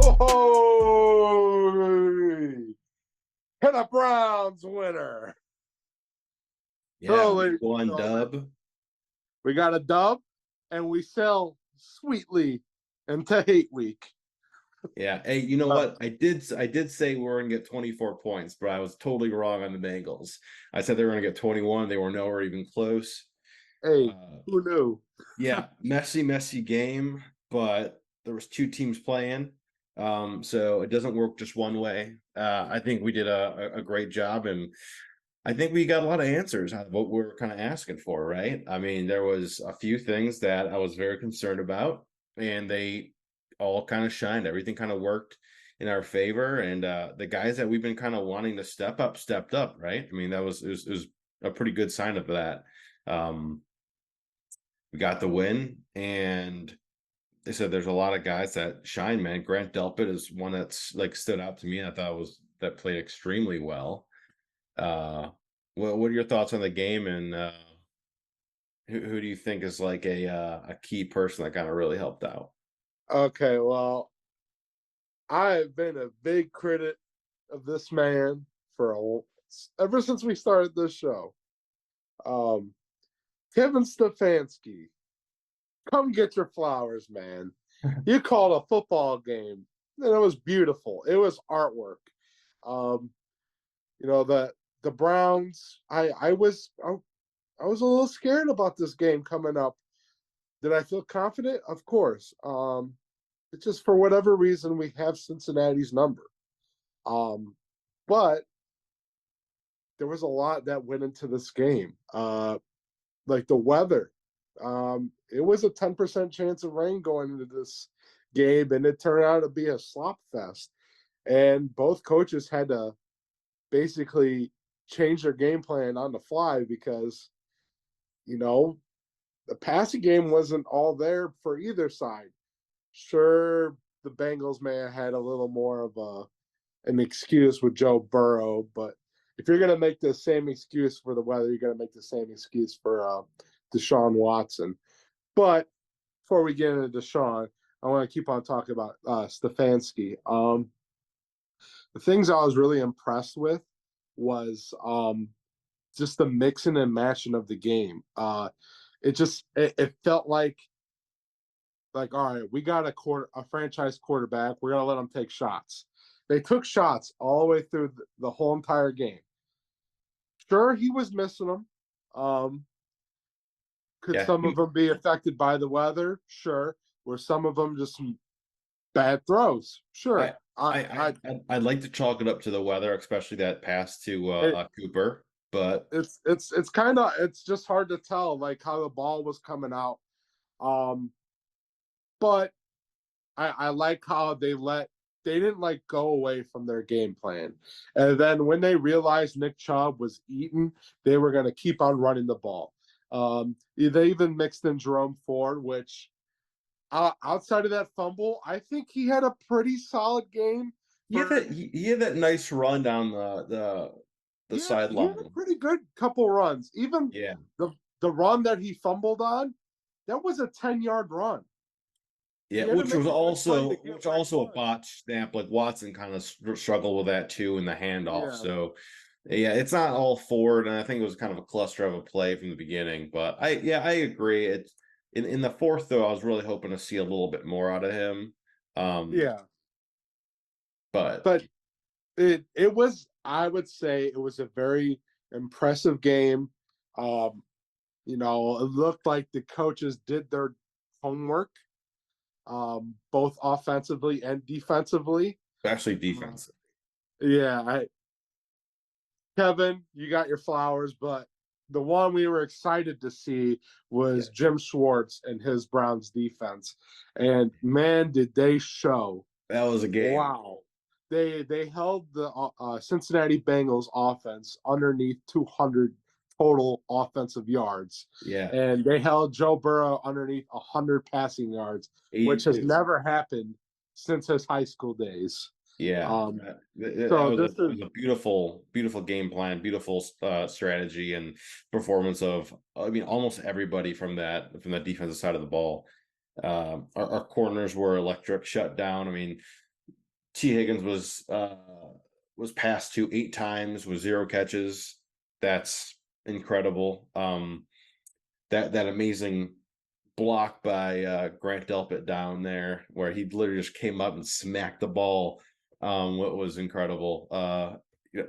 Oh, and a Browns winner. Yeah, Holy, one dub. we got a dub, and we sail sweetly into hate week. Yeah. Hey, you know Uh, what? I did say we were gonna get 24 points, but I was totally wrong on the Bengals. I said they were gonna get 21. They were nowhere even close. hey, Uh, who knew? yeah, messy game, but there was two teams playing. So it doesn't work just one way. I think we did a great job, and I think we got a lot of answers out of what we were kind of asking for, right? I mean, there was a few things that I was very concerned about, and they all kind of shined. Everything kind of worked in our favor, and the guys that we've been kind of wanting to step up stepped up, right? I mean, it was a pretty good sign of that. Um, we got the win, and they said there's a lot of guys that shine, man. Grant Delpit is one that's like stood out to me, and I thought that played extremely well. Uh, what are your thoughts on the game, and who do you think is like a key person that kind of really helped out? Okay, well, I have been a big critic of this man ever since we started this show. Um, Kevin Stefanski, come get your flowers, man. You called a football game, and it was beautiful. It was artwork. Um, the Browns. I was a little scared about this game coming up. Did I feel confident? Of course. It's just for whatever reason we have Cincinnati's number. Um, but there was a lot that went into this game. Like the weather. It was a 10% chance of rain going into this game, and it turned out to be a slop fest. And both coaches had to basically change their game plan on the fly because, you know, the passing game wasn't all there for either side. Sure, the Bengals may have had a little more of an excuse with Joe Burrow, but if you're going to make the same excuse for the weather, you're going to make the same excuse for Deshaun Watson. But before we get into Deshaun, I want to keep on talking about Stefanski. The things I was really impressed with was just the mixing and matching of the game. It felt like all right, we got a franchise quarterback. We're gonna let him take shots. They took shots all the way through the whole entire game. Sure, he was missing them. Could Yeah, some of them be affected by the weather? Sure. Were some of them just some bad throws? I Sure. I'd like to chalk it up to the weather, especially that pass to It, Cooper. But it's kind of it's just hard to tell like how the ball was coming out. Um, but I like how they didn't like go away from their game plan. And then when they realized Nick Chubb was eaten, they were going to keep on running the ball. They even mixed in Jerome Ford, which outside of that fumble, I think he had a pretty solid game. he had that nice run down the He had a sideline. pretty good couple runs. Even Yeah. the run that he fumbled on, that was a 10-yard run. Yeah, He had to which make was a good play to also get which where he also a was. botch snap. Like Watson kind of struggled with that too in the handoff. Yeah, So yeah, it's not all Ford, and I think it was kind of a cluster of a play from the beginning. But I agree. It's in the fourth though. I was really hoping to see a little bit more out of him. Um, yeah. but But it was, I would say it was a very impressive game. Um, it looked like the coaches did their homework, both offensively and defensively. especially Uh, defense. yeah, Kevin, you got your flowers, but the one we were excited to see was Yeah, Jim Schwartz and his Browns defense. And man, did they show. that was a game. Wow. They held the Cincinnati Bengals offense underneath 200 total offensive yards, Yeah, and they held Joe Burrow underneath 100 passing yards, which has 82. never happened since his high school days. Yeah, Um, that so was this is a beautiful game plan, beautiful strategy and performance of, I mean, almost everybody from the defensive side of the ball. Our corners were electric, shut down. I mean, T. Higgins was passed to 8 times with 0 catches. That's incredible. That amazing block by Grant Delpit down there, where he literally just came up and smacked the ball. What was incredible.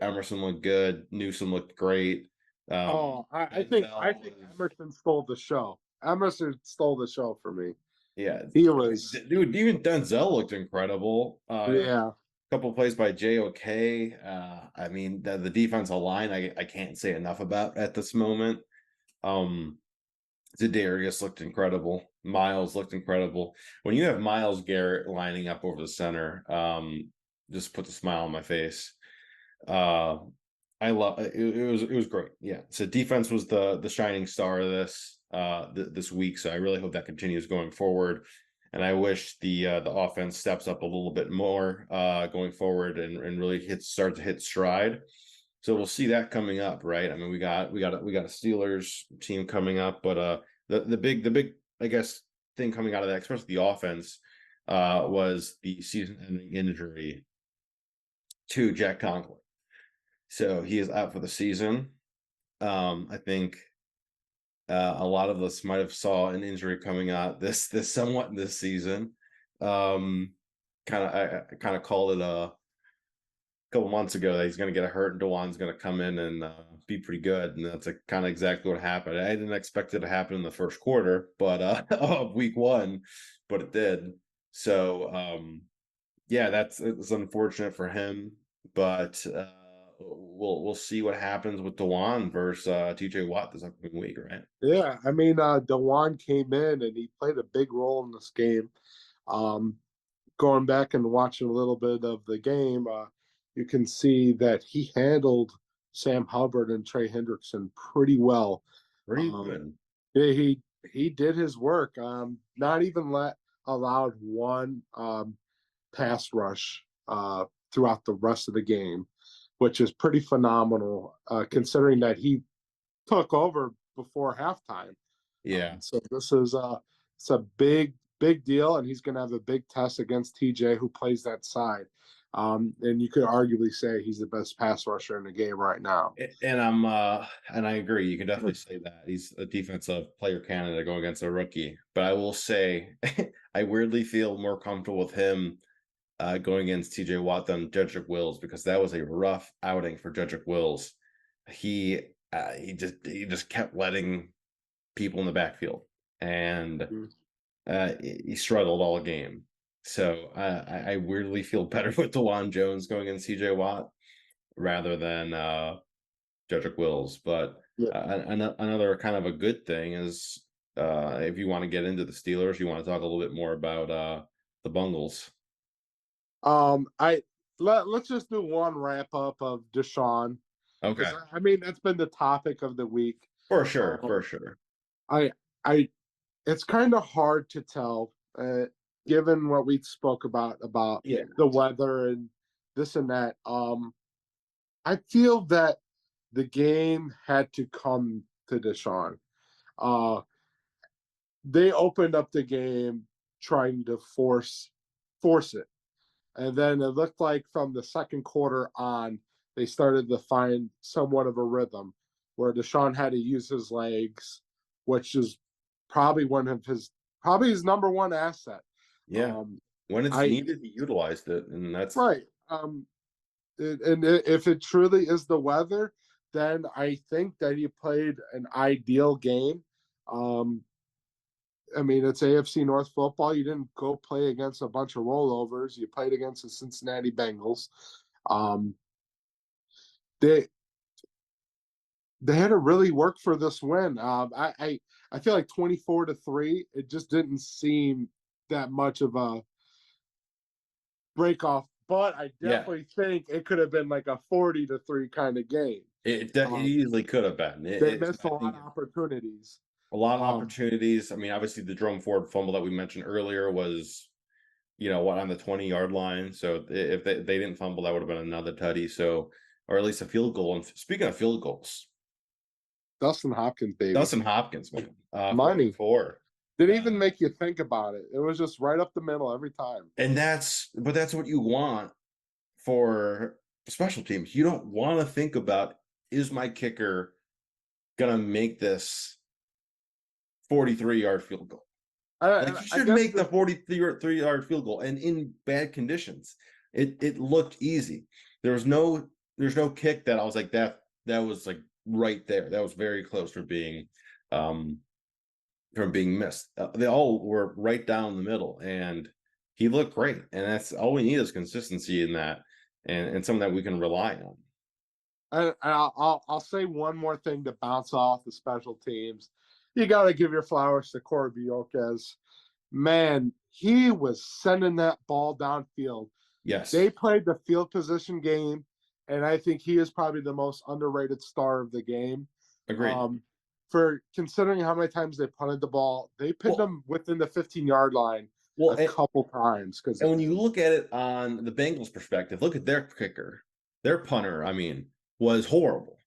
Emerson looked good. Newsom looked great. Oh, I Denzel think was, Emerson stole the show. Emerson stole the show for me. yeah, He was, dude. Even Denzel looked incredible. yeah. Couple plays by JOK. I mean, the defensive line, I can't say enough about at this moment. Za'Darius looked incredible. Miles looked incredible. When you have Miles Garrett lining up over the center, just puts a smile on my face. Uh, I love it. It was great. Yeah. So defense was the shining star of this week. So I really hope that continues going forward. And I wish the offense steps up a little bit more going forward and really start to hit stride. So we'll see that coming up, right? I mean, we got a Steelers team coming up, but the big I guess thing coming out of that, especially the offense, was the season-ending injury to Jack Conklin. So he is out for the season. I think a lot of us might have saw an injury coming out this somewhat this season. I kind of called it a couple months ago that he's going to get hurt and Dewan's going to come in and be pretty good, and that's kind of exactly what happened. I didn't expect it to happen in the first quarter, but of week 1, but it did. So yeah, it's unfortunate for him, but we'll see what happens with Dewan versus TJ Watt this upcoming week, right? Yeah. I mean, Dewan came in and he played a big role in this game. Um, Going back and watching a little bit of the game, you can see that he handled Sam Hubbard and Trey Hendrickson pretty well. Pretty Um, good. yeah, he did his work. Not even allowed one pass rush throughout the rest of the game, which is pretty phenomenal considering that he took over before halftime. Yeah. So this is it's a big deal, and he's going to have a big test against TJ, who plays that side. And you could arguably say he's the best pass rusher in the game right now. And and I agree. You can definitely say that he's a defensive player candidate going against a rookie. But I will say, I weirdly feel more comfortable with him going against TJ Watt than Jedrick Wills, because that was a rough outing for Jedrick Wills. He just kept letting people in the backfield, and he struggled all game. So I weirdly feel better with DeJuan Jones going against TJ Watt rather than Jedrick Wills. But Yeah. Another kind of a good thing is if you want to get into the Steelers, you want to talk a little bit more about the Bungles. Let's just do one wrap up of Deshaun, Okay, because I mean that's been the topic of the week. for sure, Um, for sure. I I It's kind of hard to tell, given what we spoke about Yeah, the weather and this and that. I feel that the game had to come to Deshaun. Uh, they opened up the game trying to force it, and then it looked like from the second quarter on, they started to find somewhat of a rhythm where Deshaun had to use his legs, which is probably probably his number one asset. yeah. Um, When it's I needed, he utilized it, and that's right. And if it truly is the weather, then I think that he played an ideal game. Um, I mean, it's AFC North football. You didn't go play against a bunch of rollovers. You played against the Cincinnati Bengals. Um, they they had to really work for this win. I feel like 24-3. It just didn't seem that much of a break off, but I yeah. definitely think it could have been like a 40-3 kind of game. It Um, easily could have been. they missed a I lot think of opportunities. a lot of Um, opportunities. I mean, obviously the Jerome Ford fumble that we mentioned earlier was, what, on the 20-yard line. So if they didn't fumble, that would have been another tutty. So, or at least a field goal. And speaking of field goals, Dustin Hopkins, baby, Dustin Hopkins, man, money. 4-4. Didn't even make you think about it. It was just right up the middle every time. And that's what you want for special teams. You don't want to think about, is my kicker gonna make this 43-yard field goal? Like, he I should guess make the 43-yard field goal, and in bad conditions. It looked easy. There's no kick that I was like, that was like right there. That was very close um from being missed. They all were right down the middle, and he looked great. And that's all we need, is consistency in that, and something that we can rely on. I'll say one more thing to bounce off the special teams. You got to give your flowers to Corby Yoquez. Man, he was sending that ball downfield. Yes, They played the field position game, and I think he is probably the most underrated star of the game. agreed. Um, for considering how many times they punted the ball, they pinned Well, them within the 15-yard line well, a couple times because and of when you him. look at it on the Bengals' perspective, look at their kicker. Their punter, I mean, was horrible.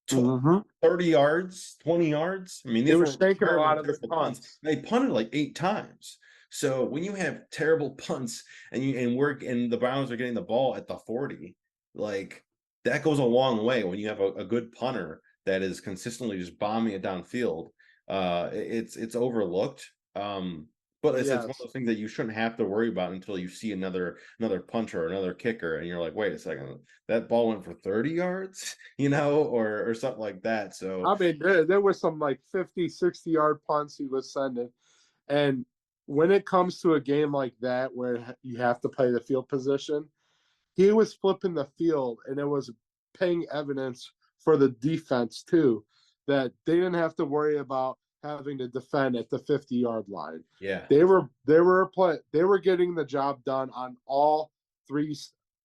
Mm-hmm. 30 yards, 20 yards. I mean, They these were were shanking a lot of the terrible punts. punts. They punted like 8 times. So when you have terrible punts, and the Browns are getting the ball at the 40, like, that goes a long way when you have a good punter that is consistently just bombing it downfield. It's overlooked. But it's one of Yes. those things that you shouldn't have to worry about until you see another punter or another kicker, and you're like, wait a second, that ball went for 30 yards, or something like that. So I mean, there was some like 50, 60-yard punts he was sending. And when it comes to a game like that where you have to play the field position, he was flipping the field, and it was paying evidence for the defense too, that they didn't have to worry about having to defend at the 50-yard line. yeah, They were getting the job done on three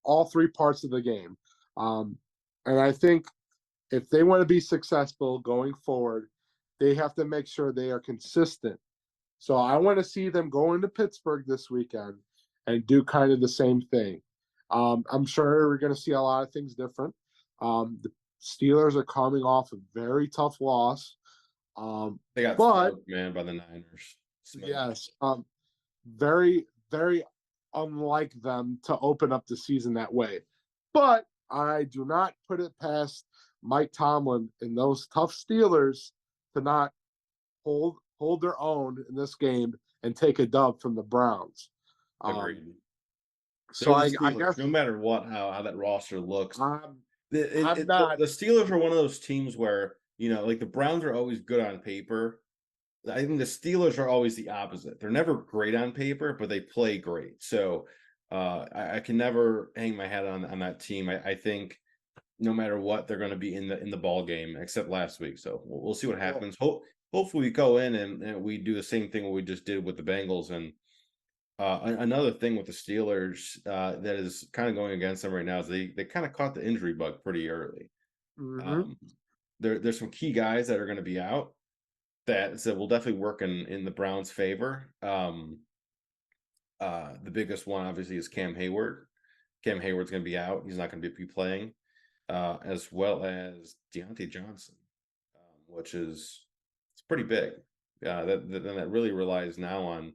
all three parts of the game. And I think if they want to be successful going forward, they have to make sure they are consistent. So I want to see them go into Pittsburgh this weekend and do kind of the same thing. I'm sure we're going to see a lot of things different. The Steelers are coming off a very tough loss. they got But smoked, man, by the Niners. Smoked. yes, very, very unlike them to open up the season that way. But I do not put it past Mike Tomlin and those tough Steelers to not hold their own in this game and take a dub from the Browns. Agreed. So They're the I Steelers. guess No matter what, how that roster looks, I'm I'm the not. Steelers are one of those teams where, like, the Browns are always good on paper. I think the Steelers are always the opposite. They're never great on paper, but they play great. So I can never hang my hat on that team. I think no matter what, they're going to be in the ball game, except last week. So we'll see what happens. Hopefully we go in and we do the same thing what we just did with the Bengals. And another thing with the Steelers that is kind of going against them right now is they kind of caught the injury bug pretty early. Mm-hmm. Um, there's some key guys that are going to be out that will definitely work in the Browns' favor. The biggest one obviously is Cam Hayward. Cam Hayward's going to be out. He's not going to be playing, as well as Deontay Johnson, which it's pretty big. That really relies now on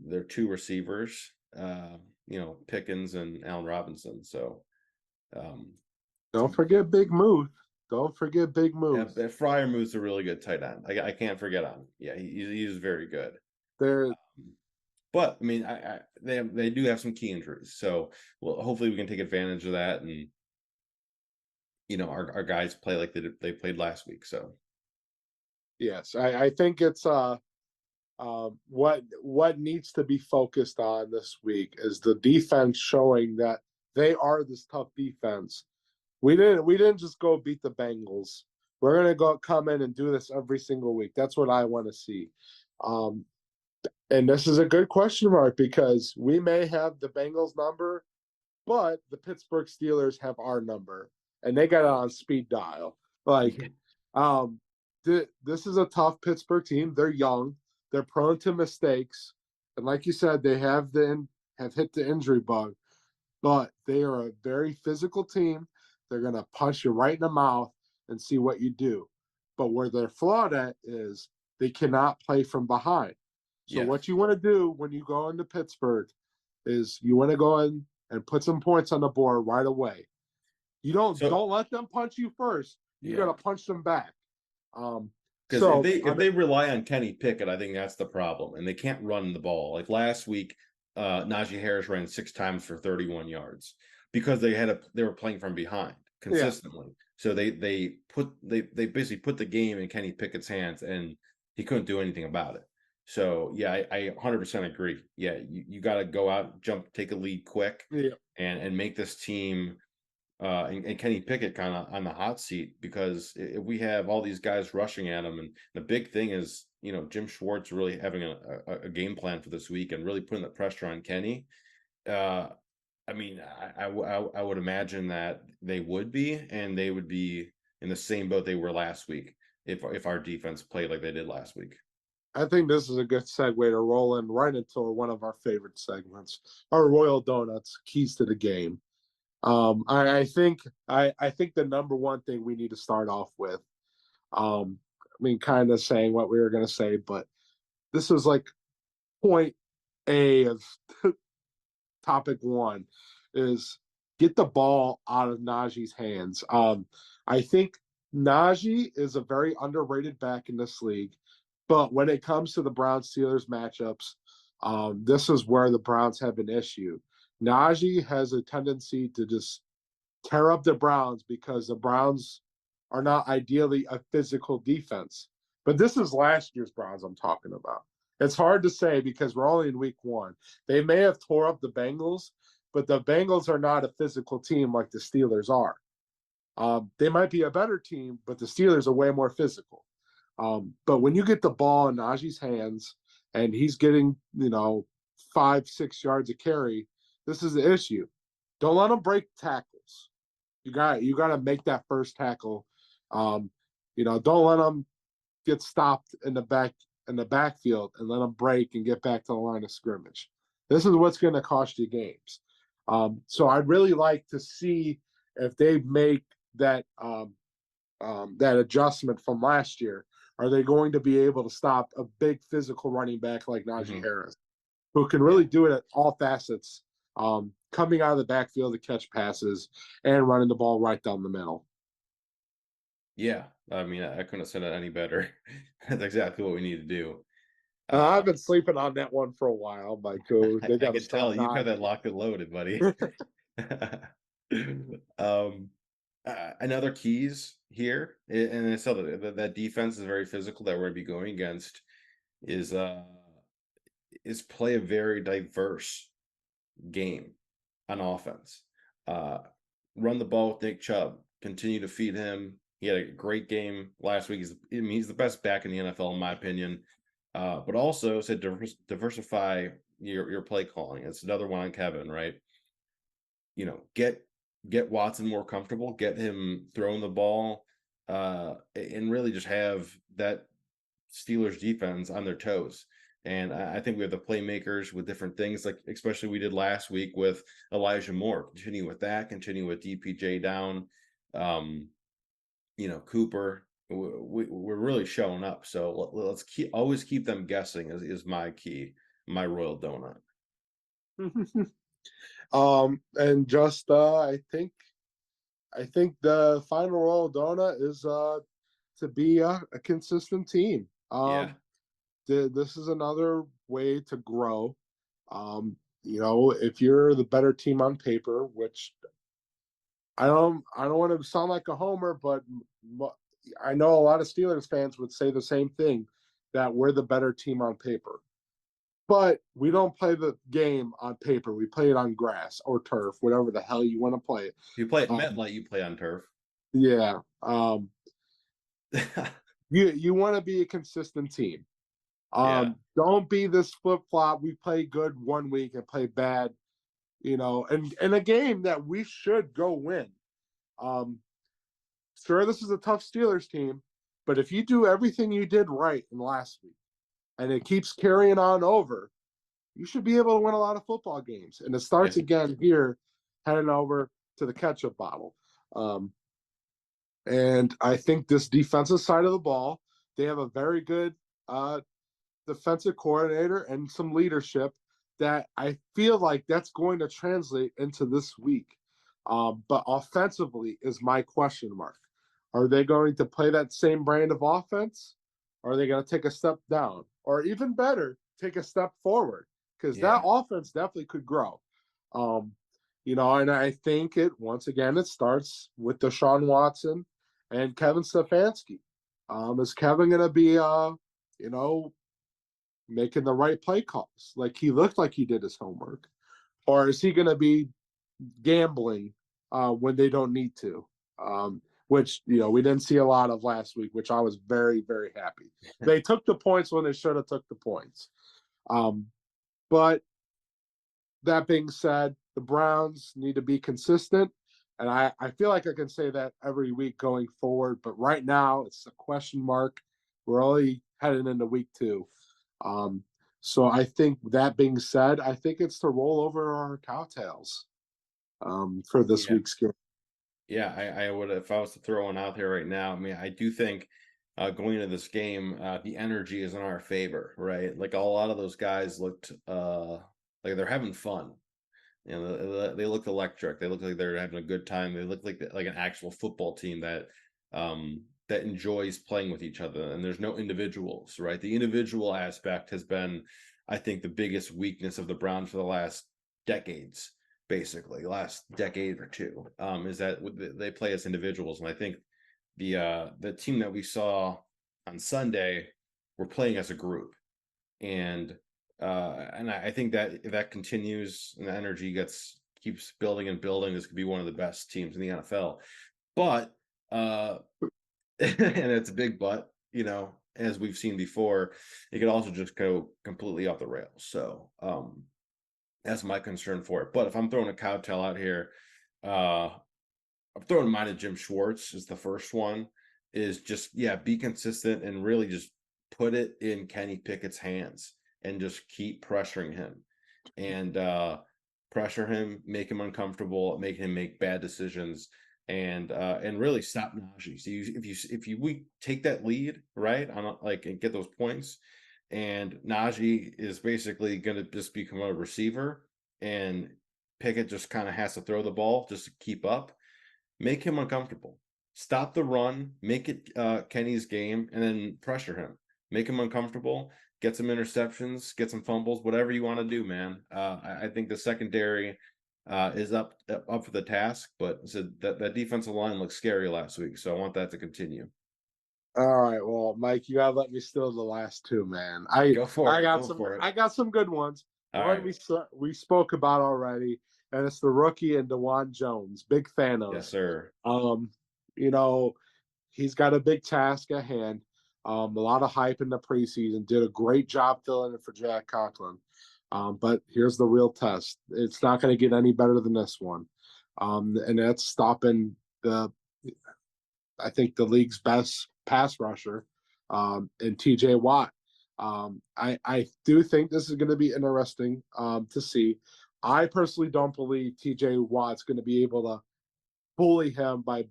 their 2 receivers, Pickens and Allen Robinson. So Don't forget Big Move. Don't forget Big yeah, Move. Freiermuth's a really good tight end. I can't forget him. Yeah, he's very good. They're But I mean, they do have some key injuries, so hopefully we can take advantage of that, and our guys play like they played last week. So yes, I think it's what needs to be focused on this week is the defense showing that they are this tough defense. We didn't just go beat the Bengals. We're gonna come in and do this every single week. That's what I want to see. And this is a good question mark because we may have the Bengals number, but the Pittsburgh Steelers have our number, and they got it on speed dial. Like, um, this is a tough Pittsburgh team. They're young. They're prone to mistakes, and like you said, they have hit the injury bug. But they are a very physical team. They're gonna punch you right in the mouth and see what you do. But where they're flawed at is they cannot play from behind. So Yes. what you want to do when you go into Pittsburgh is you want to go in and put some points on the board right away. You don't So let them punch you first. You got yeah, to punch them back. Um, because if so they rely on Kenny Pickett, I think that's the problem, and they can't run the ball. Like last week, Najee Harris ran 6 times for 31 yards because they were playing from behind yeah, consistently. So they basically put the game in Kenny Pickett's hands, and he couldn't do anything about it. So yeah, I 100% agree. Yeah, you got to go out, jump, take a lead quick, yeah. and make this team and Kenny Pickett kind of on the hot seat, because if we have all these guys rushing at him, and the big thing is, Jim Schwartz really having a game plan for this week and really putting the pressure on Kenny. Uh, I mean, I would imagine that they would be, and they would be in the same boat they were last week if our defense played like they did last week. I think this is a good segue to roll in right into one of our favorite segments, our Royal Donuts, keys to the game. I think the number one thing we need to start off with, kind of saying what we were going to say, but this is like point A of topic one is get the ball out of Najee's hands. I think Najee is a very underrated back in this league, but when it comes to the Browns Steelers matchups, this is where the Browns have an issue. Najee has a tendency to just tear up the Browns because the Browns are not ideally a physical defense. But this is last year's Browns I'm talking about. It's hard to say because we're only in week one. They may have tore up the Bengals, but the Bengals are not a physical team like the Steelers are. They might be a better team, but the Steelers are way more physical. But when you get the ball in Najee's hands and he's getting, 5-6 yards of carry, this is the issue. Don't let him break tackles. You got to make that first tackle. Don't let them get stopped in the backfield and let them break and get back to the line of scrimmage. This is what's going to cost you games. So I'd really like to see if they make that that adjustment from last year. Are they going to be able to stop a big physical running back like Najee Harris, who can really Yeah. do it at all facets, coming out of the backfield to catch passes and running the ball right down the middle? Yeah, I mean, I couldn't have said it any better. That's exactly what we need to do. I've been sleeping on that one for a while, Michael. They I got to can stop tell you got that Najee. locked and loaded, buddy. um, Another keys here, and I saw that defense is very physical that we're going to be going against, is play a very diverse game on offense. Uh, Run the ball with Nick Chubb. Continue to feed him. He had a great game last week. He's the best back in the NFL in my opinion. But also said diversify your play calling. It's another one on Kevin, right? Get Watson more comfortable, get him throwing the ball, and really just have that Steelers defense on their toes. And I think we have the playmakers with different things, like especially we did last week with Elijah Moore. Continue with that, continue with DPJ down, Cooper. We're really showing up. So let's always keep them guessing is my key, my royal donut. And just I think the final roll donut is to be a consistent team. Yeah. This is another way to grow. If you're the better team on paper, which I don't want to sound like a homer, but I know a lot of Steelers fans would say the same thing, that we're the better team on paper. But we don't play the game on paper. We play it on grass or turf, whatever the hell you want to play it. If you play at MetLife, you play on turf. Yeah. You want to be a consistent team. Yeah. Don't be this flip flop. We play good one week and play bad, and in a game that we should go win. Sure, this is a tough Steelers team, but if you do everything you did right in last week and it keeps carrying on over, you should be able to win a lot of football games. And it starts Yeah. again here, heading over to the ketchup bottle. And I think this defensive side of the ball, they have a very good defensive coordinator and some leadership that I feel like that's going to translate into this week. But offensively is my question mark. Are they going to play that same brand of offense? Or are they going to take a step down? Or even better, take a step forward? Because that Yeah. offense definitely could grow. Um, and I think once again it starts with Deshaun Watson and Kevin Stefanski. Is Kevin going to be making the right play calls like he looked like he did his homework, or is he going to be gambling when they don't need to? Which we didn't see a lot of last week, which I was very very happy. They took the points when they should have took the points. But that being said, the Browns need to be consistent. And I feel like I can say that every week going forward. But right now, it's a question mark. We're only heading into week 2. So I think that being said, I think it's to roll over our cowtails for this Yeah. week's game. Yeah, I would, if I was to throw one out there right now. I mean, I do think going into this game, the energy is in our favor, right? Like a lot of those guys looked like they're having fun. They look electric. They look like they're having a good time. They look like an actual football team that enjoys playing with each other. And there's no individuals, right? The individual aspect has been, I think, the biggest weakness of the Browns for the last decades, basically, last decade or two, is that they play as individuals. And I think the team that we saw on Sunday were playing as a group. And I think that if that continues and the energy keeps building and building, this could be one of the best teams in the NFL. But and it's a big but, as we've seen before, it could also just go completely off the rails. So that's my concern for it. But if I'm throwing a cowtail out here, I'm throwing mine at Jim Schwartz is the first one. Is just, yeah, be consistent and really just put it in Kenny Pickett's hands and just keep pressuring him and pressure him, make him uncomfortable, make him make bad decisions, and really stop Najee. So we take that lead, right, on and get those points, and Najee is basically going to just become a receiver, and Pickett just kind of has to throw the ball just to keep up. Make him uncomfortable. Stop the run. Make it Kenny's game, and then pressure him. Make him uncomfortable. Get some interceptions. Get some fumbles. Whatever you want to do, man. I think the secondary is up for the task, but that defensive line looked scary last week, so I want that to continue. All right, well, Mike, you gotta let me steal the last 2, man. I Go for I it. got Go some for it. I got some good ones. All One right. we spoke about already, and it's the rookie and DeJuan Jones. Big fan of. Yes, sir. Um, you know, he's got a big task at hand. A lot of hype in the preseason. Did a great job filling in for Jack Conklin. But here's the real test. It's not going to get any better than this one. And that's stopping I think, the league's best pass rusher in TJ Watt. I do think this is going to be interesting to see. I personally don't believe TJ Watt's going to be able to bully him by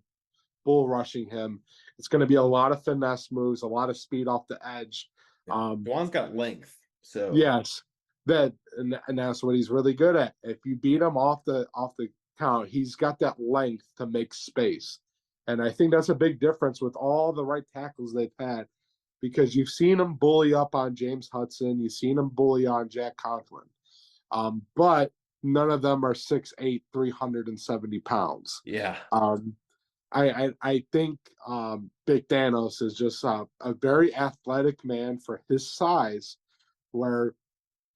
bull rushing him. It's going to be a lot of finesse moves, a lot of speed off the edge. Juwan's got length, so Yes, and that's what he's really good at. If you beat him off the count, he's got that length to make space, and I think that's a big difference with all the right tackles they've had, because you've seen him bully up on James Hudson, you've seen him bully on Jack Conklin, but none of them are 6'8", 370 pounds. yeah. I think Big Thanos is just a very athletic man for his size, where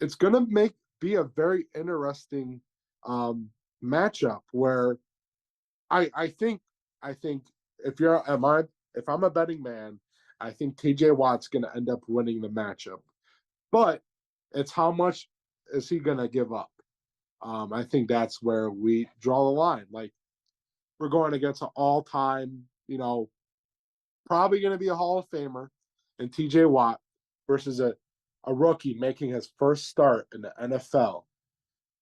it's going to be a very interesting matchup. Where I think if I'm a betting man, I think T.J. Watt's going to end up winning the matchup, but it's how much is he going to give up? I think that's where we draw the line. Like, we're going against an all-time, probably going to be a Hall of Famer in TJ Watt versus a rookie making his first start in the NFL.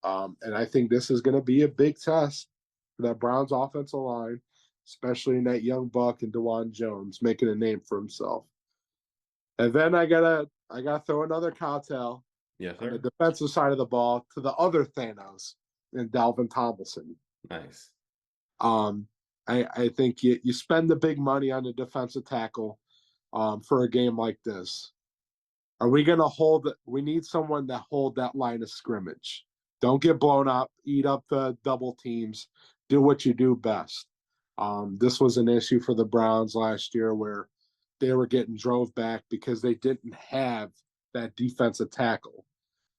And I think this is going to be a big test for that Browns offensive line, especially in that young buck and DeJuan Jones making a name for himself. And then I gotta throw another cocktail Yes, on the sir. defensive side of the ball to the other Thanos and Dalvin Tomlinson. Nice. Um, I think you spend the big money on the defensive tackle for a game like this. Are we going to hold it? We need someone to hold that line of scrimmage. Don't get blown up, eat up the double teams, do what you do best. This was an issue for the Browns last year where they were getting drove back because they didn't have that defensive tackle.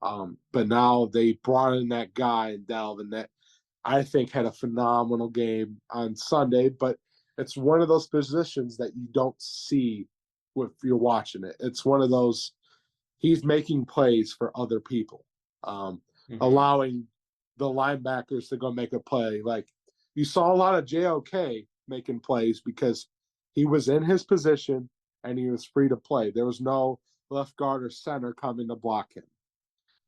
But now they brought in that guy in Dalvin that I think had a phenomenal game on Sunday, but it's one of those positions that you don't see if you're watching it. It's one of those he's making plays for other people, Hmm. allowing the linebackers to go make a play. Like you saw a lot of JOK making plays because he was in his position and he was free to play. There was no left guard or center coming to block him.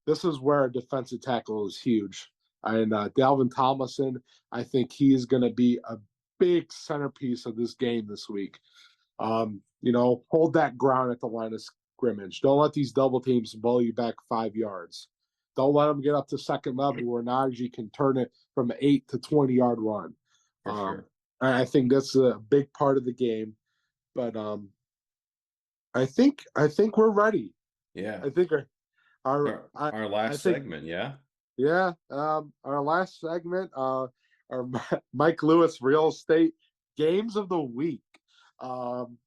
This is where a defensive tackle is huge. And Dalvin Tomlinson, I think he is going to be a big centerpiece of this game this week. Hold that ground at the line of scrimmage. Don't let these double teams blow you back 5 yards. Don't let them get up to second level where Najee can turn it from an 8 to 20-yard run. For sure. I think that's a big part of the game. But I think we're ready. Yeah. I think our I Our I last think segment, yeah. yeah. Our last segment, our Mike Lewis real estate games of the week. Um,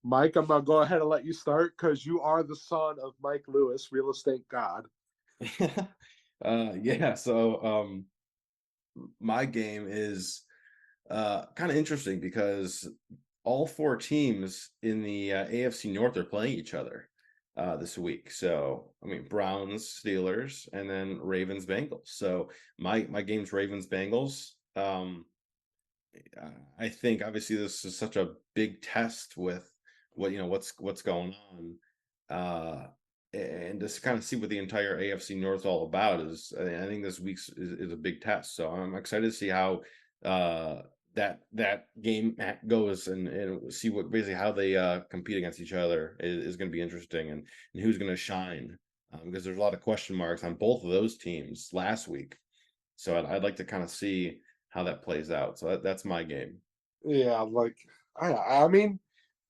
Mike, I'm gonna go ahead and let you start because you are the son of Mike Lewis, real estate god. Yeah, so my game is kind of interesting because all four teams in the AFC North are playing each other this week. So, I mean, Browns, Steelers, and then Ravens, Bengals. So, my game's Ravens, Bengals. I think obviously this is such a big test with what's going on. And just kind of see what the entire AFC North all about is. I think this week's is a big test. So I'm excited to see how that game goes and see what basically how they compete against each other is going to be interesting and who's going to shine because there's a lot of question marks on both of those teams last week. So I'd like to kind of see how that plays out. So that's my game. Yeah, like I mean,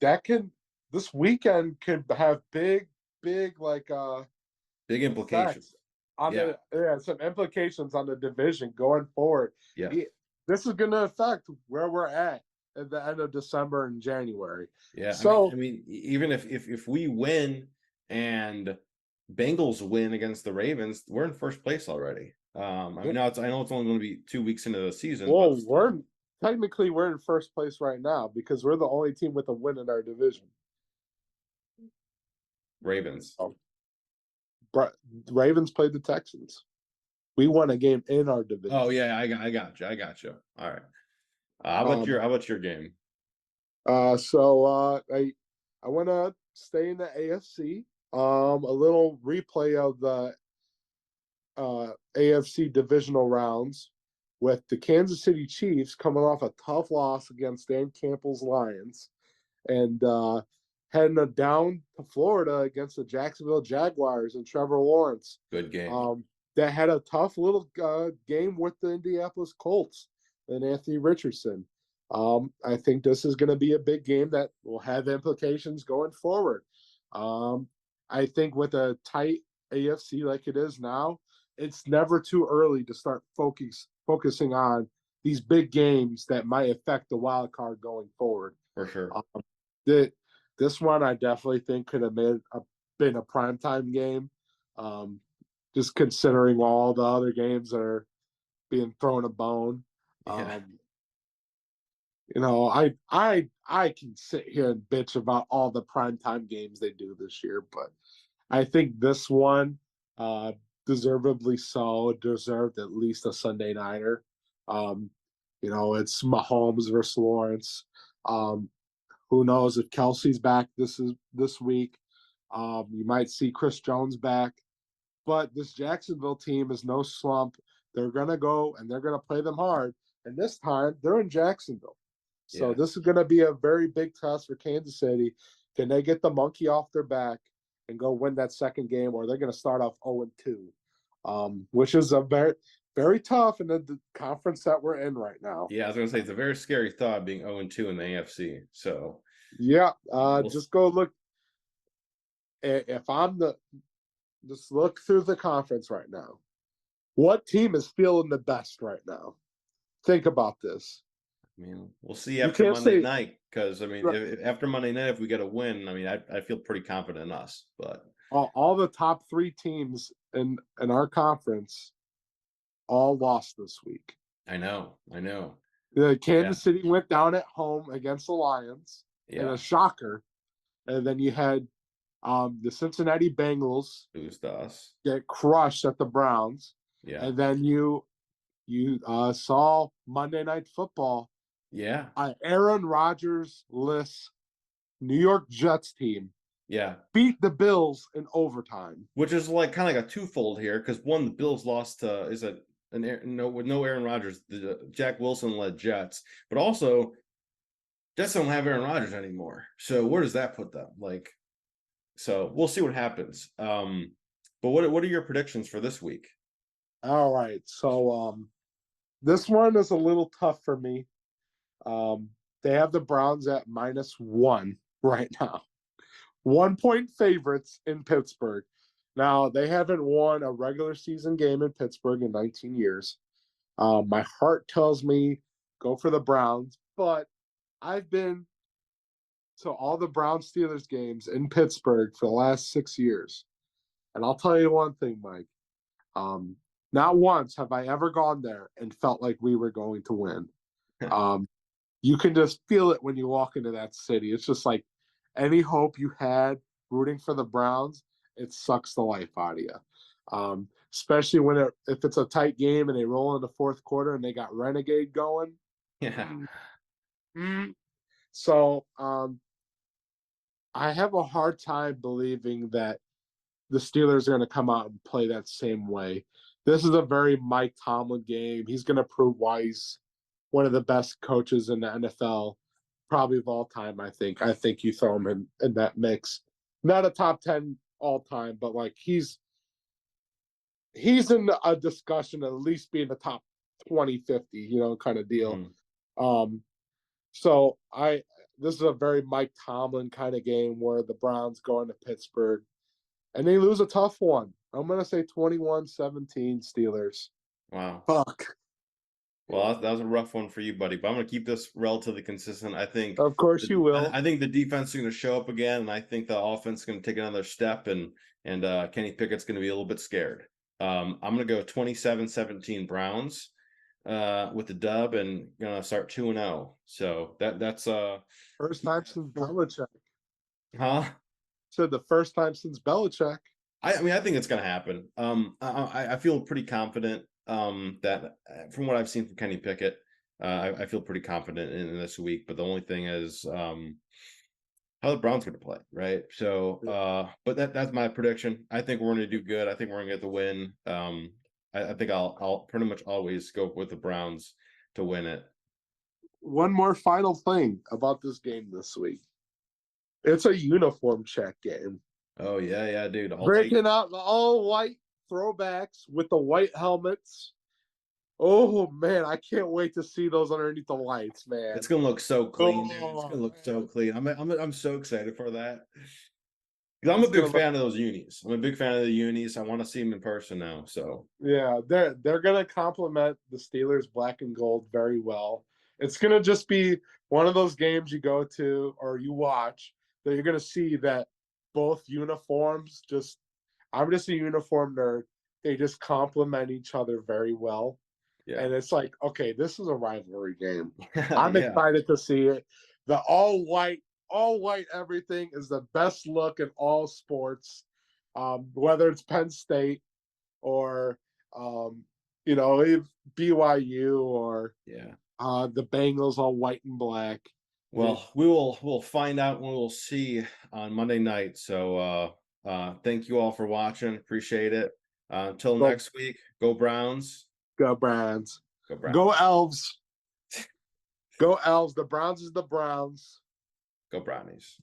that can this weekend could have big Big effects implications. on Yeah. some implications on the division going forward. Yes. It, this is going to affect where we're at the end of December and January. Yeah. So I mean, even if we win and Bengals win against the Ravens, we're in first place already. I mean, now I know it's only going to be 2 weeks into the season, but well, still, we're in first place right now because we're the only team with a win in our division. Ravens. Um, Ravens played the Texans. We won a game in our Oh division. yeah, I got you. I got you. All right. Um, How about your game? I want to stay in the AFC. A little replay of the AFC divisional rounds with the Kansas City Chiefs coming off a tough loss against Dan Campbell's Lions and heading down to Florida against the Jacksonville Jaguars and Trevor Lawrence. Good game. That had a tough little game with the Indianapolis Colts and Anthony Richardson. I think this is going to be a big game that will have implications going forward. I think with a tight AFC like it is now, it's never too early to start focusing on these big games that might affect the wild card going forward. For sure. The, this one I definitely think could have been a primetime game. Just considering all the other games that are being thrown a bone. Yeah. I can sit here and bitch about all the primetime games they do this year, but I think this one, deservedly so, deserved at least a Sunday nighter. It's Mahomes versus Lawrence. Who knows if Kelsey's back this week? You might see Chris Jones back, but this Jacksonville team is no slump. They're gonna go and they're gonna play them hard, and this time they're in Jacksonville. So Yeah. this is going to be a very big test for Kansas City. Can they get the monkey off their back and go win that second game, or they're going to start off 0-2, which is a very, very tough in the conference that we're in right now. Yeah, I was going to say it's a very scary thought being 0-2 in the AFC. So yeah, just go look. If I'm just look through the conference right now. What team is feeling the best right now? Think about this. I mean, we'll see You after can't Monday say night because I mean, if after Monday night, if we get a win, I mean, I feel pretty confident in us. But all the top three teams in our conference all lost this week. I know. Kansas City went down at home against the Lions in a shocker, and then you had the Cincinnati Bengals lose to us, get crushed at the Browns, and then you saw Monday Night Football. Yeah, Aaron Rodgers-less New York Jets team. Yeah, beat the Bills in overtime, which is like kind of like a twofold here because one, the Bills lost to with no Aaron Rodgers, the Jack Wilson led Jets, but also Jets don't have Aaron Rodgers anymore. So where does that put them? Like, so we'll see what happens. But what are your predictions for this week? All right, so this one is a little tough for me. They have the Browns at -1 right now. 1-point favorites in Pittsburgh. Now, they haven't won a regular season game in Pittsburgh in 19 years. My heart tells me go for the Browns, but I've been to all the Browns Steelers games in Pittsburgh for the last 6 years. And I'll tell you one thing, Mike. Not once have I ever gone there and felt like we were going to win. You can just feel it when you walk into that city. It's just like any hope you had rooting for the Browns, it sucks the life out of you. Especially if it's a tight game and they roll in the fourth quarter and they got Renegade going. Yeah. So I have a hard time believing that the Steelers are going to come out and play that same way. This is a very Mike Tomlin game. He's going to prove why he's one of the best coaches in the NFL, probably of all time, I think. I think you throw him in that mix. Not a top 10 all time, but like he's in a discussion of at least being the top 20, 50, kind of deal. So this is a very Mike Tomlin kind of game where the Browns go into Pittsburgh and they lose a tough one. I'm going to say 21-17 Steelers. Wow. Fuck. Well, that was a rough one for you, buddy. But I'm going to keep this relatively consistent. I think, of course, you will. I think the defense is going to show up again, and I think the offense is going to take another step, and Kenny Pickett's going to be a little bit scared. I'm going to go 27-17 Browns with the dub, and going to start 2-0. So that's first time since Belichick. Huh? So the first time since Belichick. I mean, I think it's going to happen. I feel pretty confident. That from what I've seen from Kenny Pickett, I feel pretty confident in this week. But the only thing is how the Browns going to play, right? So, but that's my prediction. I think we're going to do good. I think we're going to get the win. I think I'll pretty much always go with the Browns to win it. One more final thing about this game this week. It's a uniform check game. Oh yeah, dude. Breaking out the all white throwbacks with the white helmets. Oh man, I can't wait to see those underneath the lights, man. It's gonna look so clean, dude. It's gonna look so clean. I'm so excited for that. I'm a big fan of those unis. I'm a big fan of the unis. I want to see them in person now. So yeah, they're gonna complement the Steelers black and gold very well. It's gonna just be one of those games you go to or you watch that you're gonna see that both uniforms I'm just a uniform nerd. They just complement each other very well. Yeah. And it's like, okay, this is a rivalry game. I'm excited to see it. The all white everything is the best look in all sports, whether it's Penn State or, BYU or the Bengals all white and black. Well, we'll find out when we'll see on Monday night. So thank you all for watching. Appreciate it. Until next week, go Browns. Go Browns. Go Browns. Go Elves. Go Elves. The Browns is the Browns. Go Brownies.